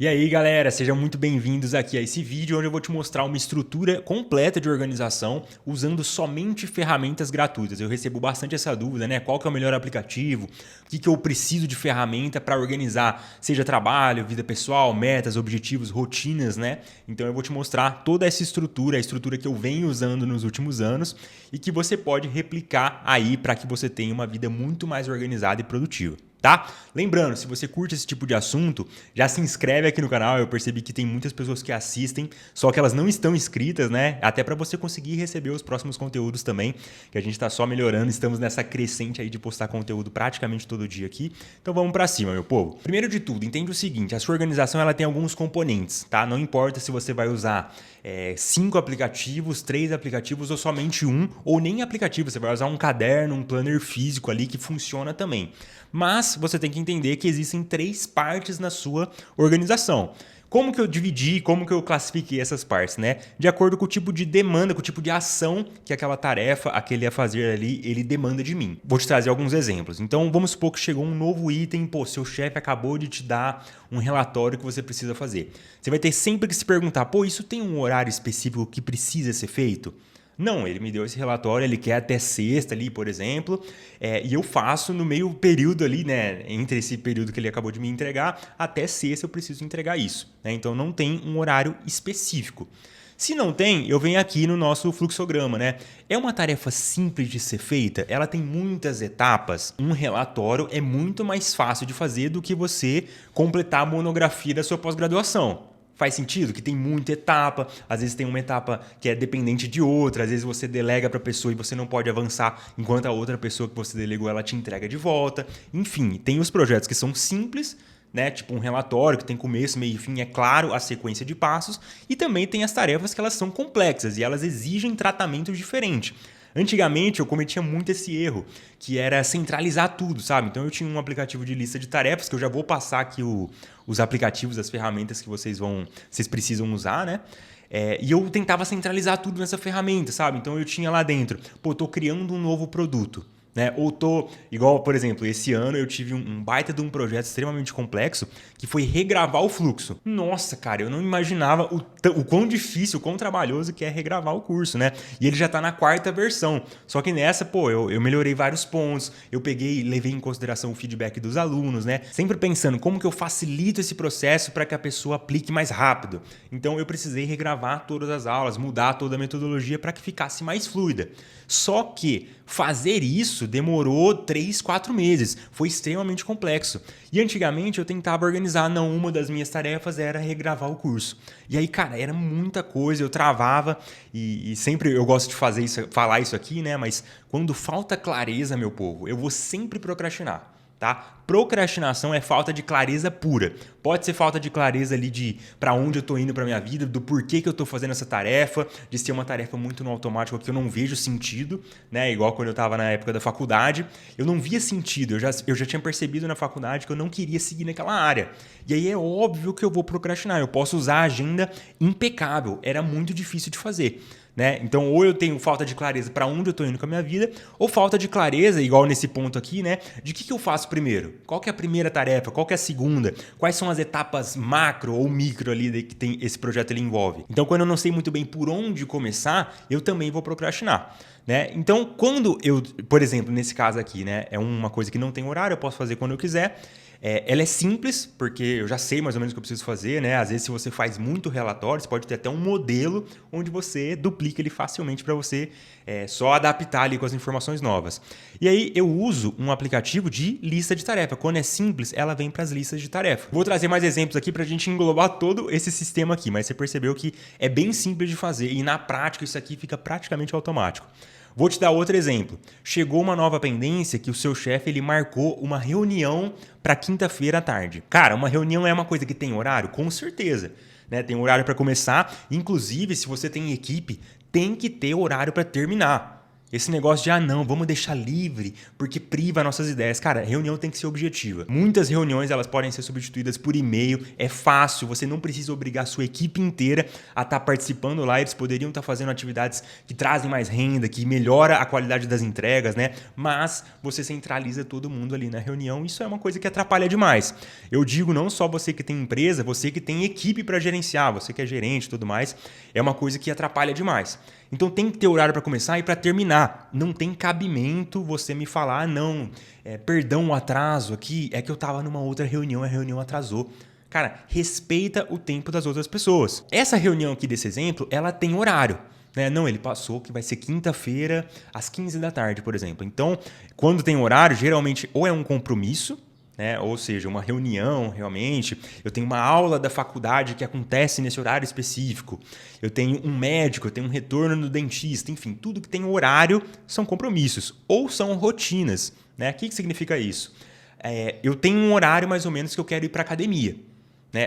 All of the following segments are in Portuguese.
E aí galera, sejam muito bem-vindos aqui a esse vídeo onde eu vou te mostrar uma estrutura completa de organização usando somente ferramentas gratuitas. Eu recebo bastante essa dúvida, né? Qual que é o melhor aplicativo? O que eu preciso de ferramenta para organizar, seja trabalho, vida pessoal, metas, objetivos, rotinas, né? Então eu vou te mostrar toda essa estrutura, a estrutura que eu venho usando nos últimos anos e que você pode replicar aí para que você tenha uma vida muito mais organizada e produtiva. Tá? Lembrando, se você curte esse tipo de assunto, já se inscreve aqui no canal. Eu percebi que tem muitas pessoas que assistem, só que elas não estão inscritas, né? Até para você conseguir receber os próximos conteúdos também, que a gente está só melhorando. Estamos nessa crescente aí de postar conteúdo praticamente todo dia aqui. Então vamos para cima, meu povo. Primeiro de tudo, entende o seguinte: a sua organização ela tem alguns componentes, tá? Não importa se você vai usar 5 aplicativos, 3 aplicativos ou somente um, ou nem aplicativo. Você vai usar um caderno, um planner físico ali que funciona também. Mas você tem que entender que existem 3 partes na sua organização. Como que eu dividi, como que eu classifiquei essas partes, né? De acordo com o tipo de demanda, com o tipo de ação que aquela tarefa, aquele a fazer ali, ele demanda de mim. Vou te trazer alguns exemplos. Então, vamos supor que chegou um novo item, pô, seu chefe acabou de te dar um relatório que você precisa fazer. Você vai ter sempre que se perguntar, pô, isso tem um horário específico que precisa ser feito? Não, ele me deu esse relatório, ele quer até sexta ali, por exemplo, e eu faço no meio período ali, né, entre esse período que ele acabou de me entregar, até sexta eu preciso entregar isso, né? Então não tem um horário específico. Se não tem, eu venho aqui no nosso fluxograma, né? É uma tarefa simples de ser feita, ela tem muitas etapas. Um relatório é muito mais fácil de fazer do que você completar a monografia da sua pós-graduação. Faz sentido que tem muita etapa, às vezes tem uma etapa que é dependente de outra, às vezes você delega para a pessoa e você não pode avançar enquanto a outra pessoa que você delegou ela te entrega de volta. Enfim, tem os projetos que são simples, né? Tipo um relatório que tem começo, meio e fim, é claro a sequência de passos, e também tem as tarefas que elas são complexas e elas exigem tratamento diferente. Antigamente eu cometia muito esse erro, que era centralizar tudo, sabe? Então eu tinha um aplicativo de lista de tarefas, que eu já vou passar aqui os aplicativos, as ferramentas que vocês precisam usar, né? E eu tentava centralizar tudo nessa ferramenta, sabe? Então eu tinha lá dentro, pô, tô criando um novo produto. Né? Ou igual, por exemplo, esse ano eu tive um baita de um projeto extremamente complexo que foi regravar o fluxo. Nossa, cara, eu não imaginava o quão difícil, o quão trabalhoso que é regravar o curso, né? E ele já tá na 4ª versão. Só que nessa, pô, eu melhorei vários pontos, eu peguei e levei em consideração o feedback dos alunos, né? Sempre pensando como que eu facilito esse processo para que a pessoa aplique mais rápido. Então eu precisei regravar todas as aulas, mudar toda a metodologia para que ficasse mais fluida. Só que fazer isso demorou 3, 4 meses. Foi extremamente complexo. E antigamente eu tentava organizar. Não, uma das minhas tarefas era regravar o curso. E aí, cara, era muita coisa. Eu travava e sempre eu gosto de falar isso aqui, né? Mas quando falta clareza, meu povo, eu vou sempre procrastinar. Tá? Procrastinação é falta de clareza pura. Pode ser falta de clareza ali de para onde eu tô indo para minha vida, do porquê que eu tô fazendo essa tarefa, de ser uma tarefa muito no automático que eu não vejo sentido, né? Igual quando eu tava na época da faculdade, eu não via sentido, eu já tinha percebido na faculdade que eu não queria seguir naquela área. E aí é óbvio que eu vou procrastinar, eu posso usar a agenda impecável, era muito difícil de fazer. Né? Então, ou eu tenho falta de clareza para onde eu estou indo com a minha vida, ou falta de clareza, igual nesse ponto aqui, né? De que eu faço primeiro? Qual que é a primeira tarefa? Qual que é a segunda? Quais são as etapas macro ou micro ali que tem esse projeto ele envolve? Então, quando eu não sei muito bem por onde começar, eu também vou procrastinar. Né? Então, quando eu, por exemplo, nesse caso aqui, né, é uma coisa que não tem horário, eu posso fazer quando eu quiser. Ela é simples, porque eu já sei mais ou menos o que eu preciso fazer, né? Às vezes, se você faz muito relatório, você pode ter até um modelo onde você duplica ele facilmente para você só adaptar ali com as informações novas. E aí, eu uso um aplicativo de lista de tarefa. Quando é simples, ela vem para as listas de tarefa. Vou trazer mais exemplos aqui para a gente englobar todo esse sistema aqui, mas você percebeu que é bem simples de fazer e na prática isso aqui fica praticamente automático. Vou te dar outro exemplo. Chegou uma nova pendência que o seu chefe ele marcou uma reunião para quinta-feira à tarde. Cara, uma reunião é uma coisa que tem horário? Com certeza. Né? Tem horário para começar. Inclusive, se você tem equipe, tem que ter horário para terminar. Esse negócio de, não, vamos deixar livre porque priva nossas ideias. Cara, reunião tem que ser objetiva. Muitas reuniões elas podem ser substituídas por e-mail. É fácil, você não precisa obrigar a sua equipe inteira a estar participando lá. Eles poderiam estar fazendo atividades que trazem mais renda, que melhora a qualidade das entregas, né? Mas você centraliza todo mundo ali na reunião. Isso é uma coisa que atrapalha demais. Eu digo não só você que tem empresa, você que tem equipe para gerenciar, você que é gerente e tudo mais, é uma coisa que atrapalha demais. Então tem que ter horário para começar e para terminar. Não tem cabimento você me falar, perdão o atraso aqui, é que eu estava numa outra reunião, a reunião atrasou. Cara, respeita o tempo das outras pessoas. Essa reunião aqui desse exemplo, ela tem horário. Não, ele passou que vai ser quinta-feira às 15 da tarde, por exemplo. Então, quando tem horário, geralmente ou é um compromisso, ou seja, uma reunião realmente, eu tenho uma aula da faculdade que acontece nesse horário específico, eu tenho um médico, eu tenho um retorno no dentista, enfim, tudo que tem horário são compromissos ou são rotinas. O que significa isso? Eu tenho um horário mais ou menos que eu quero ir para academia.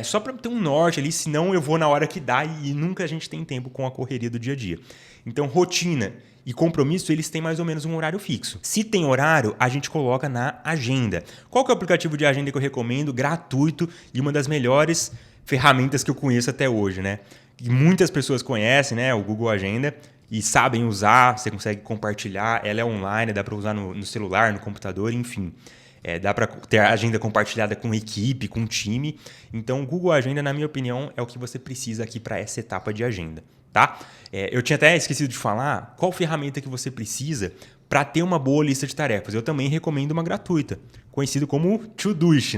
Só para ter um norte ali, senão eu vou na hora que dá e nunca a gente tem tempo com a correria do dia a dia. Então, rotina e compromisso, eles têm mais ou menos um horário fixo. Se tem horário, a gente coloca na agenda. Qual que é o aplicativo de agenda que eu recomendo? Gratuito e uma das melhores ferramentas que eu conheço até hoje, E muitas pessoas conhecem, o Google Agenda e sabem usar, você consegue compartilhar, ela é online, dá para usar no celular, no computador, enfim. Dá para ter a agenda compartilhada com equipe, com time. Então, o Google Agenda, na minha opinião, é o que você precisa aqui para essa etapa de agenda. Tá? Eu tinha até esquecido de falar qual ferramenta que você precisa para ter uma boa lista de tarefas. Eu também recomendo uma gratuita, conhecido como Todoist,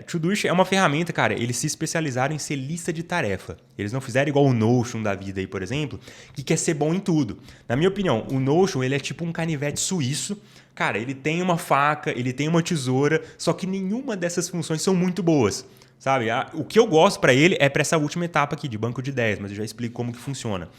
Todoist é uma ferramenta, cara, eles se especializaram em ser lista de tarefa. Eles não fizeram igual o Notion da vida aí, por exemplo, que quer ser bom em tudo. Na minha opinião, o Notion ele é tipo um canivete suíço. Cara, ele tem uma faca, ele tem uma tesoura, só que nenhuma dessas funções são muito boas. Sabe? O que eu gosto para ele é para essa última etapa aqui de banco de ideias, mas eu já explico como que funciona.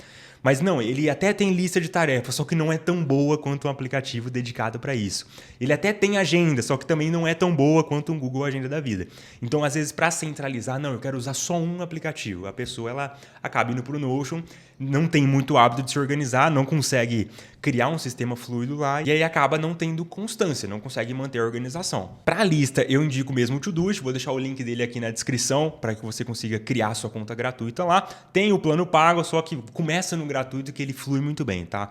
Mas não, ele até tem lista de tarefas, só que não é tão boa quanto um aplicativo dedicado para isso. Ele até tem agenda, só que também não é tão boa quanto um Google Agenda da vida. Então, às vezes, para centralizar, eu quero usar só um aplicativo. A pessoa ela acaba indo para o Notion, não tem muito hábito de se organizar, não consegue criar um sistema fluido lá e aí acaba não tendo constância, não consegue manter a organização. Para a lista, eu indico mesmo o Todoist, vou deixar o link dele aqui na descrição para que você consiga criar sua conta gratuita lá. Tem o plano pago, só que começa no gratuito que ele flui muito bem, tá?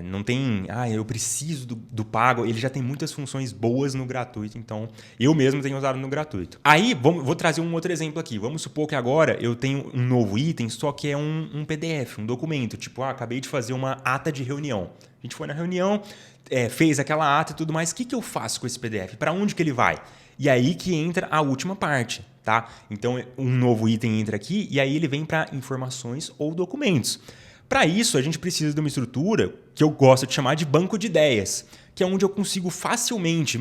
Não tem, eu preciso do pago, ele já tem muitas funções boas no gratuito, então eu mesmo tenho usado no gratuito. Aí, vou trazer um outro exemplo aqui. Vamos supor que agora eu tenho um novo item, só que é um PDF, um documento, tipo, acabei de fazer uma ata de reunião. A gente foi na reunião, fez aquela ata e tudo mais, o que eu faço com esse PDF? Para onde que ele vai? E aí que entra a última parte, tá? Então, um novo item entra aqui e aí ele vem para informações ou documentos. Para isso, a gente precisa de uma estrutura que eu gosto de chamar de banco de ideias, que é onde eu consigo facilmente,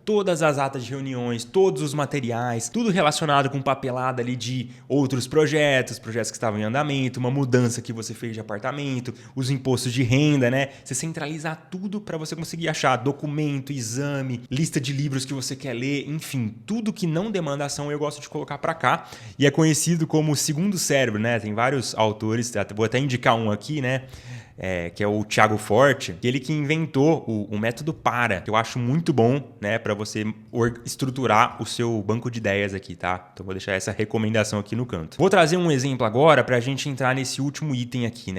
todas as atas de reuniões, todos os materiais, tudo relacionado com papelada ali de outros projetos que estavam em andamento, uma mudança que você fez de apartamento, os impostos de renda, Você centralizar tudo para você conseguir achar documento, exame, lista de livros que você quer ler, enfim, tudo que não demanda ação eu gosto de colocar para cá e é conhecido como o segundo cérebro, Tem vários autores, vou até indicar um aqui, que é o Thiago Forte, ele que inventou o método PARA, que eu acho muito bom, para você estruturar o seu banco de ideias aqui, tá? Então vou deixar essa recomendação aqui no canto. Vou trazer um exemplo agora para a gente entrar nesse último item aqui,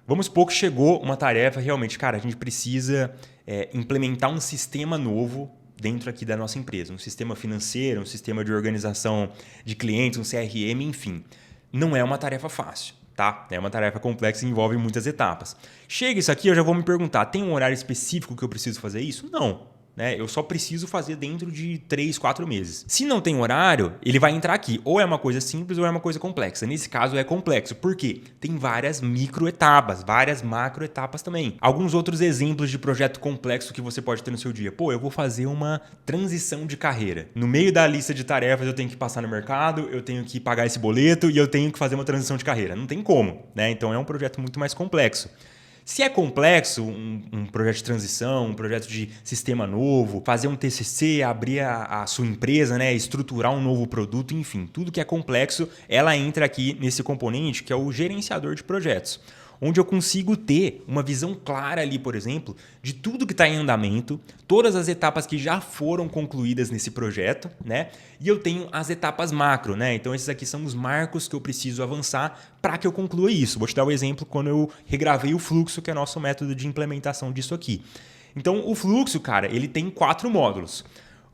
Vamos supor que chegou uma tarefa, realmente, cara, a gente precisa implementar um sistema novo dentro aqui da nossa empresa, um sistema financeiro, um sistema de organização de clientes, um CRM, enfim. Não é uma tarefa fácil. Tá? É uma tarefa complexa e envolve muitas etapas. Chega isso aqui, eu já vou me perguntar, tem um horário específico que eu preciso fazer isso? Não. Eu só preciso fazer dentro de 3, 4 meses. Se não tem horário, ele vai entrar aqui. Ou é uma coisa simples ou é uma coisa complexa. Nesse caso é complexo. Por quê? Tem várias microetapas, várias macroetapas também. Alguns outros exemplos de projeto complexo que você pode ter no seu dia. Eu vou fazer uma transição de carreira. No meio da lista de tarefas eu tenho que passar no mercado, eu tenho que pagar esse boleto e eu tenho que fazer uma transição de carreira. Não tem como, Então é um projeto muito mais complexo. Se é complexo, um projeto de transição, um projeto de sistema novo, fazer um TCC, abrir a sua empresa, estruturar um novo produto, enfim, tudo que é complexo, ela entra aqui nesse componente que é o gerenciador de projetos. onde eu consigo ter uma visão clara ali, por exemplo, de tudo que está em andamento, todas as etapas que já foram concluídas nesse projeto, né? E eu tenho as etapas macro, né? Então esses aqui são os marcos que eu preciso avançar para que eu conclua isso. Vou te dar o exemplo quando eu regravei o fluxo, que é nosso método de implementação disso aqui. Então o fluxo, cara, ele tem 4 módulos.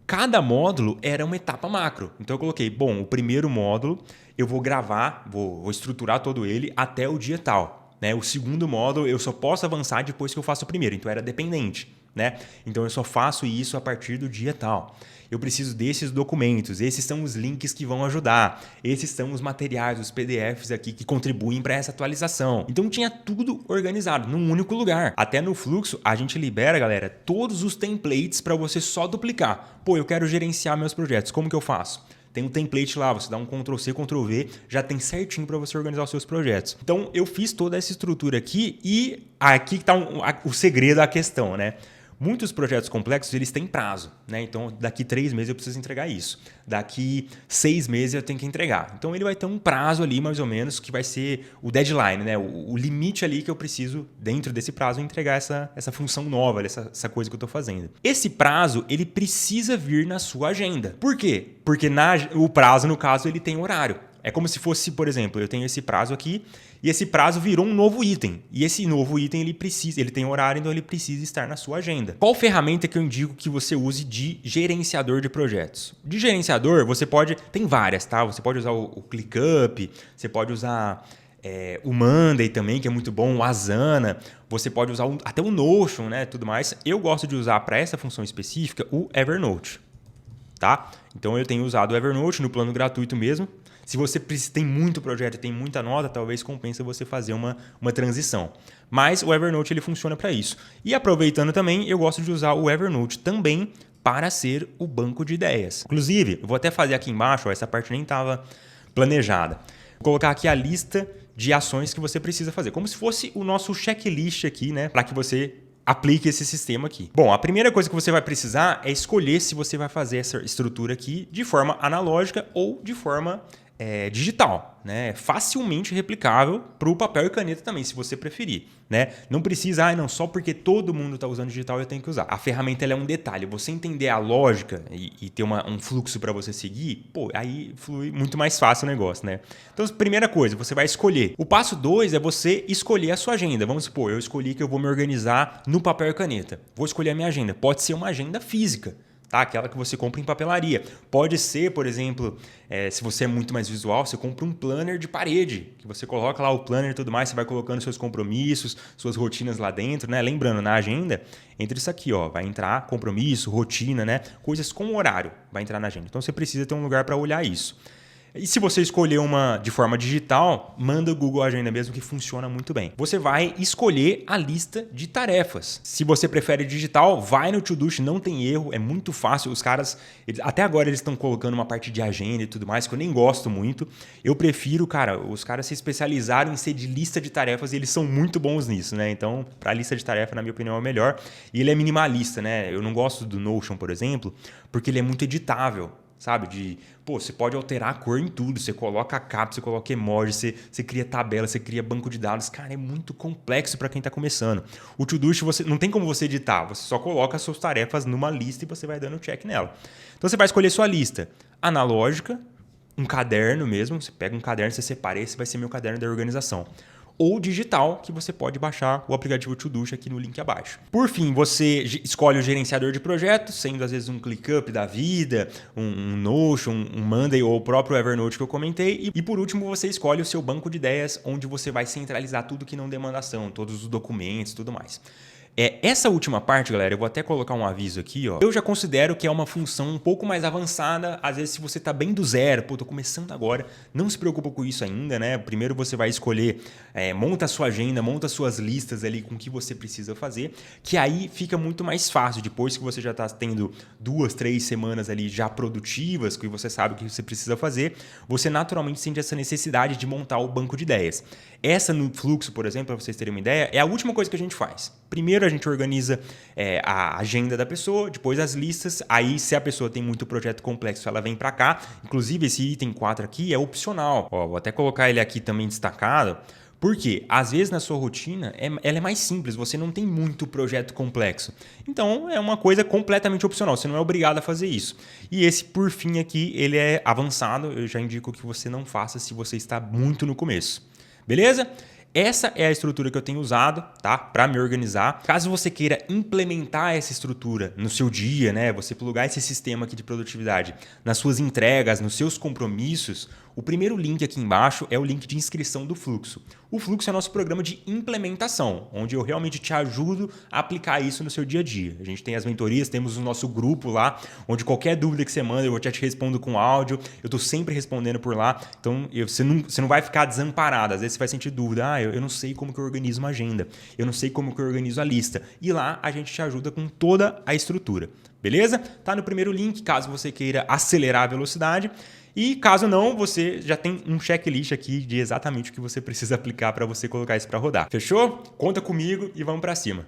Cada módulo era uma etapa macro. Então eu coloquei, bom, o primeiro módulo eu vou gravar, vou estruturar todo ele até o dia tal. Né? O segundo módulo eu só posso avançar depois que eu faço o primeiro. Então era dependente. Né? Então eu só faço isso a partir do dia tal. Eu preciso desses documentos, esses são os links que vão ajudar, esses são os materiais, os PDFs aqui que contribuem para essa atualização. Então tinha tudo organizado num único lugar. Até no fluxo a gente libera, galera, todos os templates para você só duplicar. Pô, eu quero gerenciar meus projetos, como que eu faço? Tem um template lá, você dá um Ctrl+C, Ctrl+V, já tem certinho para você organizar os seus projetos. Então eu fiz toda essa estrutura aqui e aqui está o segredo da questão, né? Muitos projetos complexos, eles têm prazo, né? Então, daqui 3 meses eu preciso entregar isso. Daqui 6 meses eu tenho que entregar. Então, ele vai ter um prazo ali, mais ou menos, que vai ser o deadline, né? O limite ali que eu preciso, dentro desse prazo, entregar essa função nova, essa coisa que eu estou fazendo. Esse prazo, ele precisa vir na sua agenda. Por quê? Porque o prazo, no caso, ele tem horário. É como se fosse, por exemplo, eu tenho esse prazo aqui e esse prazo virou um novo item. E esse novo item ele tem horário, então ele precisa estar na sua agenda. Qual ferramenta que eu indico que você use de gerenciador de projetos? De gerenciador, você pode... Tem várias, tá? Você pode usar o ClickUp, você pode usar o Monday também, que é muito bom, o Asana. Você pode usar até o Notion, né? Tudo mais. Eu gosto de usar para essa função específica o Evernote. Tá? Então eu tenho usado o Evernote no plano gratuito mesmo. Se você tem muito projeto e tem muita nota, talvez compensa você fazer uma transição. Mas o Evernote ele funciona para isso. E aproveitando também, eu gosto de usar o Evernote também para ser o banco de ideias. Inclusive, eu vou até fazer aqui embaixo, ó, essa parte nem estava planejada. Vou colocar aqui a lista de ações que você precisa fazer, como se fosse o nosso checklist aqui, né, para que você aplique esse sistema aqui. Bom, a primeira coisa que você vai precisar é escolher se você vai fazer essa estrutura aqui de forma analógica ou de forma digital, né? Facilmente replicável para o papel e caneta também, se você preferir, né? Não precisa, não, só porque todo mundo está usando digital eu tenho que usar. A ferramenta ela é um detalhe. Você entender a lógica e ter um fluxo para você seguir, pô, aí flui muito mais fácil o negócio, né? Então, primeira coisa, você vai escolher. O passo 2 é você escolher a sua agenda. Vamos supor, eu escolhi que eu vou me organizar no papel e caneta. Vou escolher a minha agenda. Pode ser uma agenda física. Tá? Aquela que você compra em papelaria. Pode ser, por exemplo, se você é muito mais visual, você compra um planner de parede, que você coloca lá o planner e tudo mais, você vai colocando seus compromissos, suas rotinas lá dentro, né? Lembrando, na agenda, entra isso aqui, ó, vai entrar compromisso, rotina, né? Coisas com horário, vai entrar na agenda. Então você precisa ter um lugar para olhar isso. E se você escolher uma de forma digital, manda o Google Agenda mesmo, que funciona muito bem. Você vai escolher a lista de tarefas. Se você prefere digital, vai no Todoist, não tem erro, é muito fácil. Os caras, até agora eles estão colocando uma parte de agenda e tudo mais, que eu nem gosto muito. Eu prefiro, cara, os caras se especializaram em ser de lista de tarefas e eles são muito bons nisso, né? Então, para lista de tarefa, na minha opinião, é o melhor. E ele é minimalista, né? Eu não gosto do Notion, por exemplo, porque ele é muito editável. Sabe? Você pode alterar a cor em tudo. Você coloca a capa, você coloca emoji, você cria tabela, você cria banco de dados. Cara, é muito complexo para quem está começando. O Todoist, não tem como você editar. Você só coloca as suas tarefas numa lista e você vai dando check nela. Então, você vai escolher sua lista analógica, um caderno mesmo. Você pega um caderno, você separa. Esse vai ser meu caderno da organização. Ou digital, que você pode baixar o aplicativo Todoist aqui no link abaixo. Por fim, você escolhe o gerenciador de projetos, sendo às vezes um ClickUp da vida, um Notion, um Monday ou o próprio Evernote que eu comentei. E por último, você escolhe o seu banco de ideias, onde você vai centralizar tudo que não demanda ação, todos os documentos e tudo mais. Essa última parte, galera, eu vou até colocar um aviso aqui, ó. Eu já considero que é uma função um pouco mais avançada. Às vezes, se você tá bem do zero, tô começando agora, não se preocupa com isso ainda, né? Primeiro você vai escolher, monta a sua agenda, monta as suas listas ali com o que você precisa fazer, que aí fica muito mais fácil. Depois que você já tá tendo 2, 3 semanas ali já produtivas, que você sabe o que você precisa fazer, você naturalmente sente essa necessidade de montar o banco de ideias. Essa no fluxo, por exemplo, para vocês terem uma ideia, é a última coisa que a gente faz. Primeiro a gente organiza a agenda da pessoa, depois as listas. Aí, se a pessoa tem muito projeto complexo, ela vem para cá. Inclusive, esse item 4 aqui é opcional. Ó, vou até colocar ele aqui também destacado, Porque, às vezes, na sua rotina, ela é mais simples, você não tem muito projeto complexo. Então, é uma coisa completamente opcional, você não é obrigado a fazer isso. E esse, por fim, aqui, ele é avançado, eu já indico que você não faça se você está muito no começo. Beleza? Essa é a estrutura que eu tenho usado, tá? Para me organizar. Caso você queira implementar essa estrutura no seu dia, né? Você plugar esse sistema aqui de produtividade nas suas entregas, nos seus compromissos, o primeiro link aqui embaixo é o link de inscrição do Fluxo. O Fluxo é nosso programa de implementação, onde eu realmente te ajudo a aplicar isso no seu dia a dia. A gente tem as mentorias, temos o nosso grupo lá, onde qualquer dúvida que você manda, eu te respondo com áudio. Eu estou sempre respondendo por lá. Então, você não vai ficar desamparado. Às vezes você vai sentir dúvida. Eu não sei como que eu organizo uma agenda. Eu não sei como que eu organizo a lista. E lá a gente te ajuda com toda a estrutura. Beleza? Tá no primeiro link, caso você queira acelerar a velocidade. E caso não, você já tem um checklist aqui de exatamente o que você precisa aplicar para você colocar isso para rodar. Fechou? Conta comigo e vamos para cima.